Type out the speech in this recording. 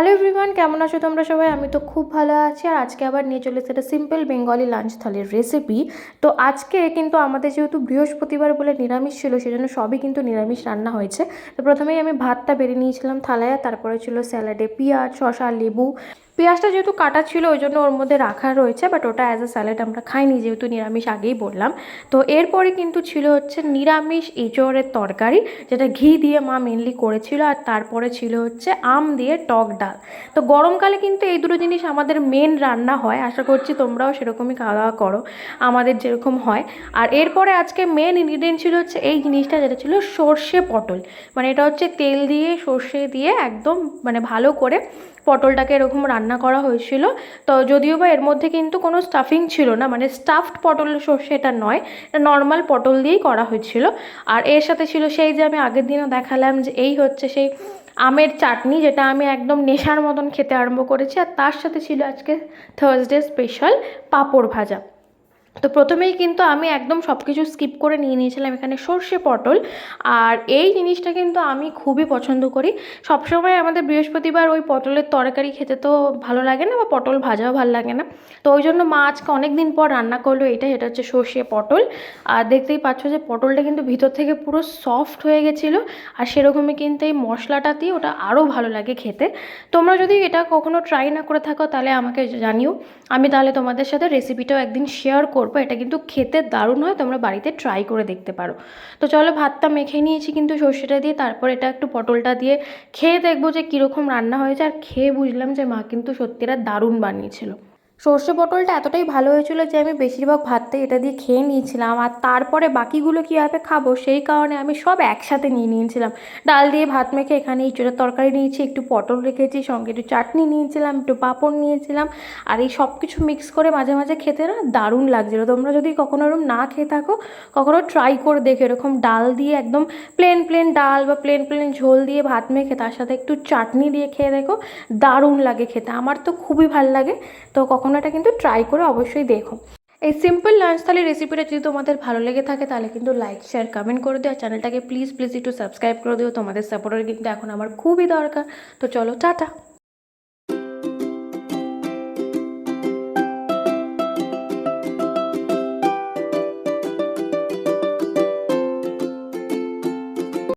Hello everyone, কেমন আছো তোমরা সবাই? আমি তো খুব ভালো আছি। আর আজকে আবার নিয়ে চলেছে একটা সিম্পল বেঙ্গলি লাঞ্চ থালির রেসিপি। তো আজকে কিন্তু আমাদের যেহেতু বৃহস্পতিবার বলে নিরামিষ ছিল, সেজন্য সবই কিন্তু নিরামিষ রান্না হয়েছে। তো প্রথমেই আমি ভাতটা বেড়ে নিয়েছিলাম থালায়, তারপরে ছিল স্যালাডে পেঁয়াজ, শসা, লেবু। পেঁয়াজটা যেহেতু কাটা ছিল ওই জন্য ওর মধ্যে রাখা রয়েছে, বাট ওটা অ্যাজ এ স্যালাড আমরা খাইনি, যেহেতু নিরামিষ আগেই বললাম। তো এরপরে কিন্তু ছিল হচ্ছে নিরামিষ এঁচোড়ের তরকারি, যেটা ঘি দিয়ে মা মেনলি করেছিল। আর তারপরে ছিল হচ্ছে আম দিয়ে টক ডাল। তো গরমকালে কিন্তু এই দুটো জিনিস আমাদের মেন রান্না হয়। আশা করছি তোমরাও সেরকমই খাওয়া দাওয়া করো আমাদের যেরকম হয়। আর এরপরে আজকে মেন ইনগ্রিডিয়েন্ট ছিল হচ্ছে এই জিনিসটা, যেটা ছিল সর্ষে পটল। মানে এটা হচ্ছে তেল দিয়ে সর্ষে দিয়ে একদম মানে ভালো করে পটলটাকে এরকম রান্না করা হয়েছিল। তো যদিও বা এর মধ্যে কিন্তু কোনো স্টাফিং ছিল না, মানে স্টাফড পটল সর্ষে এটা নয়, এটা নর্মাল পটল দিয়েই করা হয়েছিল। আর এর সাথে ছিল সেই যে আমি আগের দিনও দেখালাম যে এই হচ্ছে সেই আমের চাটনি, যেটা আমি একদম নেশার মতন খেতে আরম্ভ করেছি। আর তার সাথে ছিল আজকে থার্সডে স্পেশাল পাঁপড় ভাজা। তো প্রথমেই কিন্তু আমি একদম সব কিছু স্কিপ করে নিয়ে নিয়েছিলাম এখানে সর্ষে পটল। আর এই জিনিসটা কিন্তু আমি খুবই পছন্দ করি। সবসময় আমাদের বৃহস্পতিবার ওই পটলের তরকারি খেতে তো ভালো লাগে না, বা পটল ভাজাও ভালো লাগে না। তো ওই জন্য মা আজকে অনেক দিন পর রান্না করলো এটা হচ্ছে সর্ষে পটল। আর দেখতেই পাচ্ছ যে পটলটা কিন্তু ভিতর থেকে পুরো সফট হয়ে গেছিলো। আর সেরকমই কিন্তু এই মশলাটা দিয়ে ওটা আরও ভালো লাগে খেতে। তোমরা যদি এটা কখনো ট্রাই না করে থাকো তাহলে আমাকে জানিও, আমি তাহলে তোমাদের সাথে রেসিপিটাও একদিন শেয়ার করবো। এটা কিন্তু খেতে দারুণ হয়, তোমরা বাড়িতে ট্রাই করে দেখতে পারো। তো চলো, ভাতটা মেখে নিয়েছি কিন্তু সর্ষেটা দিয়ে, তারপর এটা একটু পটলটা দিয়ে খেয়ে দেখবো যে কীরকম রান্না হয়েছে। আর খেয়ে বুঝলাম যে মা কিন্তু সত্যিটা দারুণ বানিয়েছিল। সর্ষে পটলটা এতটাই ভালো হয়েছিল যে আমি বেশিরভাগ ভাতটাই এটা দিয়ে খেয়ে নিয়েছিলাম। আর তারপরে বাকিগুলো কীভাবে খাবো সেই কারণে আমি সব একসাথে নিয়ে নিয়েছিলাম। ডাল দিয়ে ভাত মেখে এখানে এঁচোড়ের তরকারি নিয়েছি, একটু পটল রেখেছি, সঙ্গে একটু চাটনি নিয়েছিলাম, একটু পাঁপড় নিয়েছিলাম। আর এই সব কিছু মিক্স করে মাঝে মাঝে খেতে না দারুণ লাগছিলো। তোমরা যদি কখনো এরকম না খেয়ে থাকো, কখনো ট্রাই করে দেখো এরকম ডাল দিয়ে একদম প্লেন প্লেন ডাল বা প্লেন প্লেন ঝোল দিয়ে ভাত মেখে তার সাথে একটু চাটনি দিয়ে খেয়ে দেখো, দারুণ লাগে খেতে। আমার তো খুবই ভালো লাগে। তো কখনো এটা কিন্তু ট্রাই করে অবশ্যই দেখো। এই সিম্পল লাঞ্চ থালি রেসিপিটা যদি তোমাদের ভালো লেগে থাকে তাহলে কিন্তু লাইক শেয়ার কমেন্ট করে দিও। আর চ্যানেলটাকে প্লিজ প্লিজ একটু সাবস্ক্রাইব করে দিও, তোমাদের সাপোর্টের কিন্তু এখন আমার খুবই দরকার। তো চলো, টাটা।